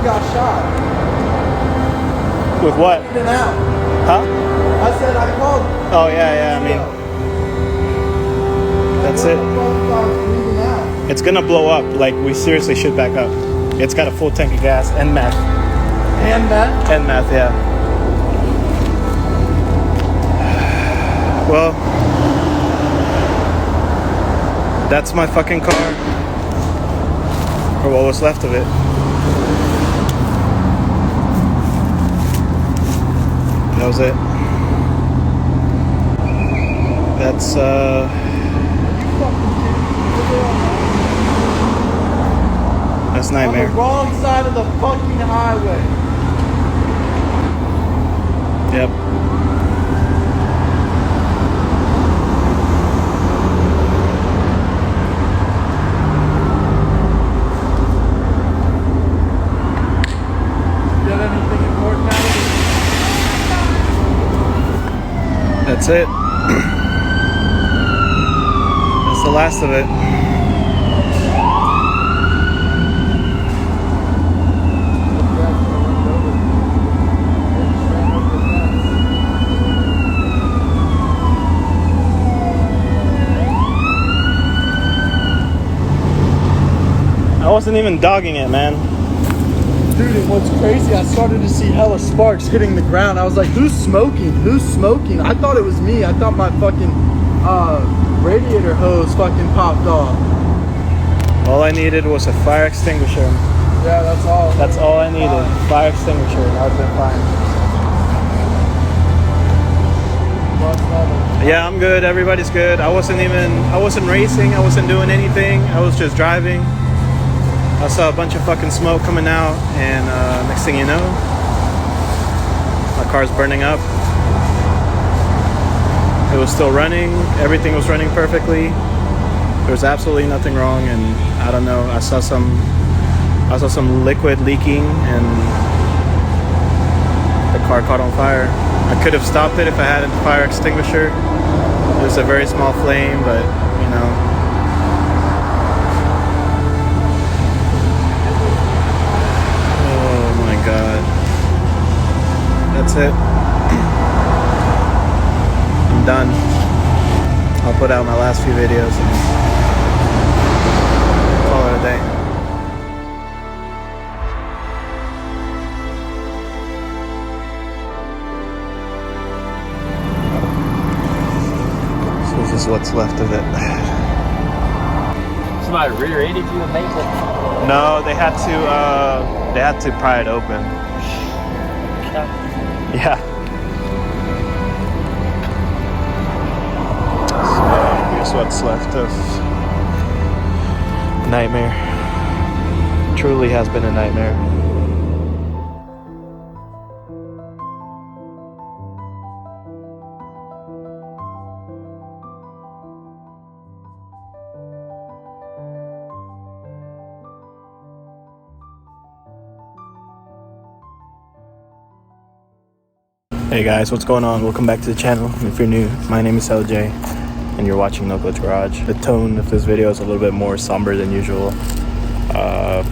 got shot. With what? In and out. Huh? I said I called. Oh yeah, I mean, that's it. It's gonna blow up. Like, we seriously should back up. It's got a full tank of gas and meth. And meth? And meth, yeah. Well, that's my fucking car. Or what was left of it. That was it. That's nightmare. On the wrong side of the fucking highway. Yep. You have anything important out of it? That's it. That's the last of it. I wasn't even dogging it, man. Dude, and what's crazy, I started to see hella sparks hitting the ground. I was like, who's smoking? Who's smoking? I thought it was me. I thought my fucking radiator hose fucking popped off. All I needed was a fire extinguisher. Yeah, that's all. That's all I needed. Fire extinguisher. I would have been fine. Yeah, I'm good. Everybody's good. I wasn't racing. I wasn't doing anything. I was just driving. I saw a bunch of fucking smoke coming out, and next thing you know, my car's burning up. It was still running. Everything was running perfectly. There was absolutely nothing wrong, and I don't know. I saw some liquid leaking, and the car caught on fire. I could have stopped it if I had a fire extinguisher. It was a very small flame, but you know. Oh my God. That's it. I'm done. I'll put out my last few videos and call it a day. So this is what's left of it. Somebody rear-ended you and made it? No, they had to pry it open. Yeah. So here's what's left of nightmare. Truly has been a nightmare. Hey guys, what's going on? Welcome back to the channel. If you're new, my name is LJ and you're watching NoClutch Garage. The tone of this video is a little bit more somber than usual. So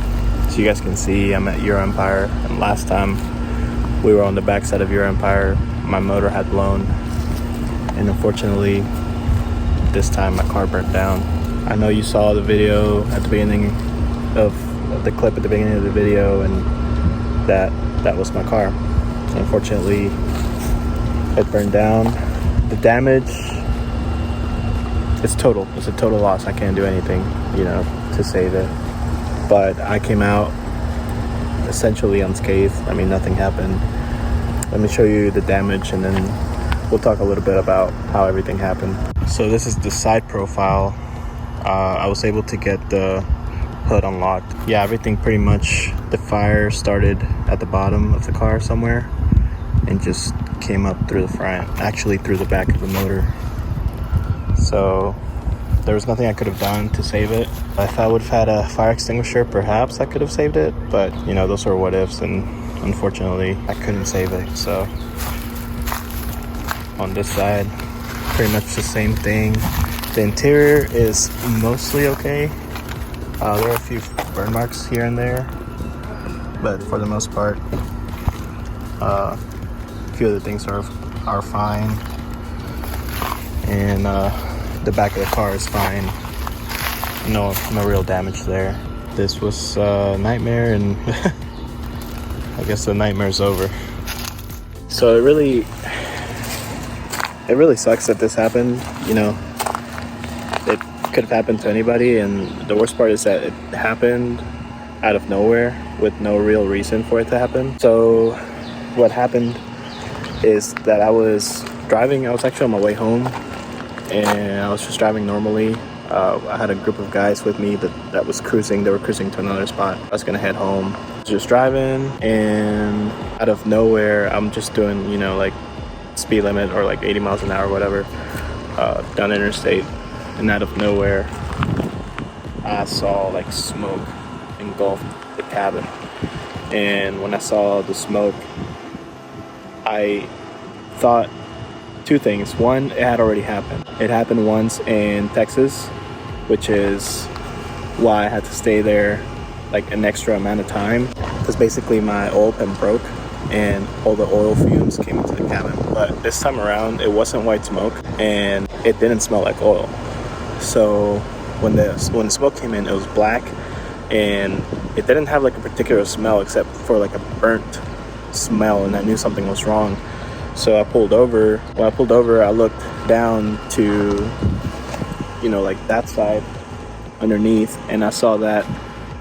you guys can see I'm at EuroMpire, and last time we were on the backside of EuroMpire, my motor had blown, and unfortunately this time my car burnt down. I know you saw the video at the beginning of the clip at the beginning of the video, and that was my car. So unfortunately it burned down. The damage is total. It's a total loss. I can't do anything, you know, to save it. But I came out essentially unscathed. I mean, nothing happened. Let me show you the damage, and then we'll talk a little bit about how everything happened. So this is the side profile. I was able to get the hood unlocked. Yeah, everything pretty much, the fire started at the bottom of the car somewhere and just came up through the front, actually through the back of the motor. So there was nothing I could have done to save it. If I would have had a fire extinguisher, perhaps I could have saved it, but you know, those are what ifs, and unfortunately I couldn't save it. So on this side, pretty much the same thing. The interior is mostly okay. There are a few burn marks here and there, but for the most part, a few of the things are fine, and the back of the car is fine. No real damage there. This was a nightmare, and I guess the nightmare's over. So it really sucks that this happened. You know, it could have happened to anybody, and the worst part is that it happened out of nowhere with no real reason for it to happen. So what happened is that I was driving. I was actually on my way home, and I was just driving normally. I had a group of guys with me that was cruising. They were cruising to another spot. I was gonna head home. Just driving, and out of nowhere, I'm just doing, you know, like speed limit or like 80 miles an hour, whatever, down the interstate. And out of nowhere, I saw like smoke engulf the cabin. And when I saw the smoke, I thought two things. One, it had already happened. It happened once in Texas, which is why I had to stay there like an extra amount of time, because basically my oil pan broke and all the oil fumes came into the cabin. But this time around, it wasn't white smoke, and it didn't smell like oil. So when the smoke came in, it was black, and it didn't have like a particular smell except for like a burnt smell, and I knew something was wrong. So I pulled over. When I pulled over, I looked down to, you know, like that side underneath, and I saw that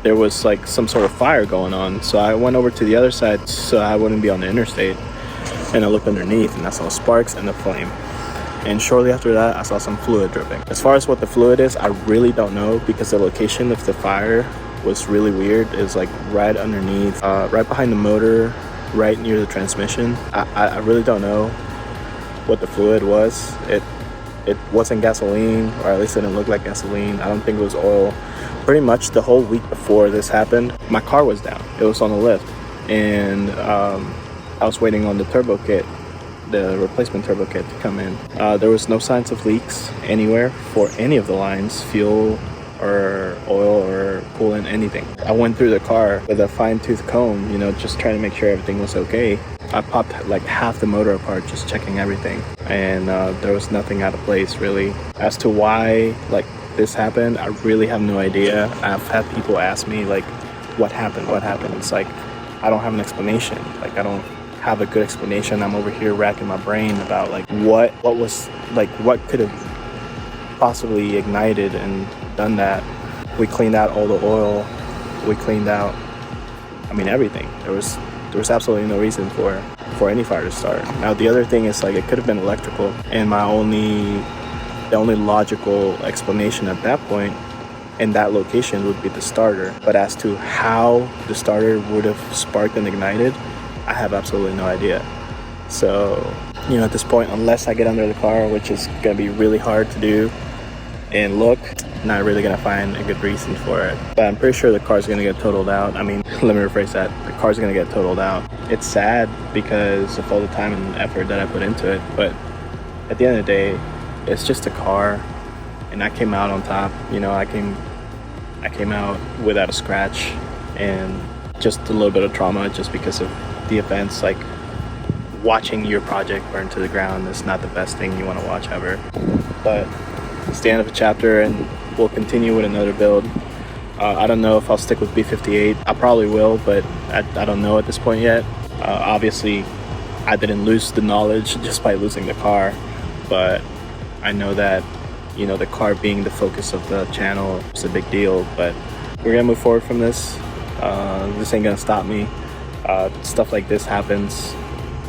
there was like some sort of fire going on. So I went over to the other side so I wouldn't be on the interstate, and I looked underneath, and I saw sparks and a flame. And shortly after that, I saw some fluid dripping. As far as what the fluid is, I really don't know, because the location of the fire was really weird. It was like right underneath, right behind the motor, right near the transmission. I really don't know what the fluid was. It wasn't gasoline, or at least it didn't look like gasoline. I don't think it was oil. Pretty much the whole week before this happened, my car was down. It was on the lift, and I was waiting on the turbo kit, the replacement turbo kit, to come in. There was no signs of leaks anywhere for any of the lines, fuel or oil or coolant, anything. I went through the car with a fine-tooth comb, you know, just trying to make sure everything was okay. I popped like half the motor apart, just checking everything, and there was nothing out of place really. As to why like this happened, I really have no idea. I've had people ask me like, what happened? It's like, I don't have an explanation. Like, I don't have a good explanation. I'm over here racking my brain about like what was, like, what could have possibly ignited and done that. We cleaned out all the oil. We cleaned out, I mean, everything. There was absolutely no reason for any fire to start. Now the other thing is, like, it could have been electrical, and the only logical explanation at that point in that location would be the starter. But as to how the starter would have sparked and ignited, I have absolutely no idea. So, you know, at this point, unless I get under the car, which is gonna be really hard to do, and look, not really gonna find a good reason for it. But I'm pretty sure the car's gonna get totaled out. I mean, let me rephrase that. The car's gonna get totaled out. It's sad because of all the time and effort that I put into it, but at the end of the day, it's just a car, and I came out on top. You know, I came out without a scratch, and just a little bit of trauma just because of the events. Like, watching your project burn to the ground is not the best thing you want to watch ever. But it's the end of a chapter, and we'll continue with another build. I don't know if I'll stick with B58. I probably will, but I don't know at this point yet. Obviously, I didn't lose the knowledge just by losing the car, but I know that, you know, the car being the focus of the channel is a big deal. But we're gonna move forward from this. This ain't gonna stop me. Stuff like this happens,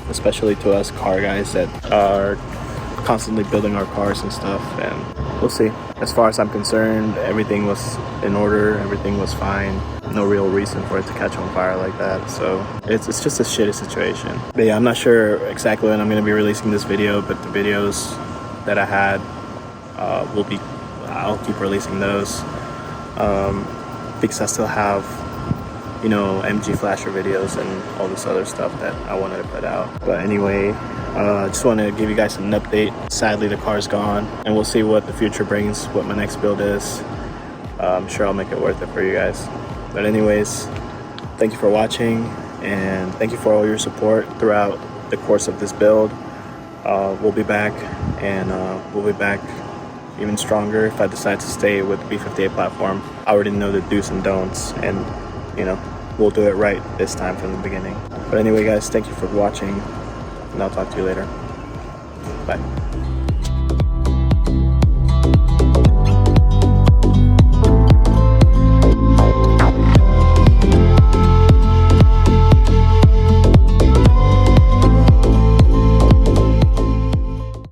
especially to us car guys that are constantly building our cars and stuff, and we'll see. As far as I'm concerned, everything was in order, everything was fine. No real reason for it to catch on fire like that, so it's just a shitty situation. But yeah, I'm not sure exactly when I'm going to be releasing this video, but the videos that I had I'll keep releasing those, because I still have, you know, MG flasher videos and all this other stuff that I wanted to put out. But anyway, I just want to give you guys an update. Sadly, the car's gone, and we'll see what the future brings, what my next build is. I'm sure I'll make it worth it for you guys. But anyways, thank you for watching, and thank you for all your support throughout the course of this build. We'll be back, and we'll be back even stronger if I decide to stay with the B58 platform. I already know the do's and don'ts, and you know, we'll do it right this time from the beginning. But anyway guys, thank you for watching, and I'll talk to you later. Bye.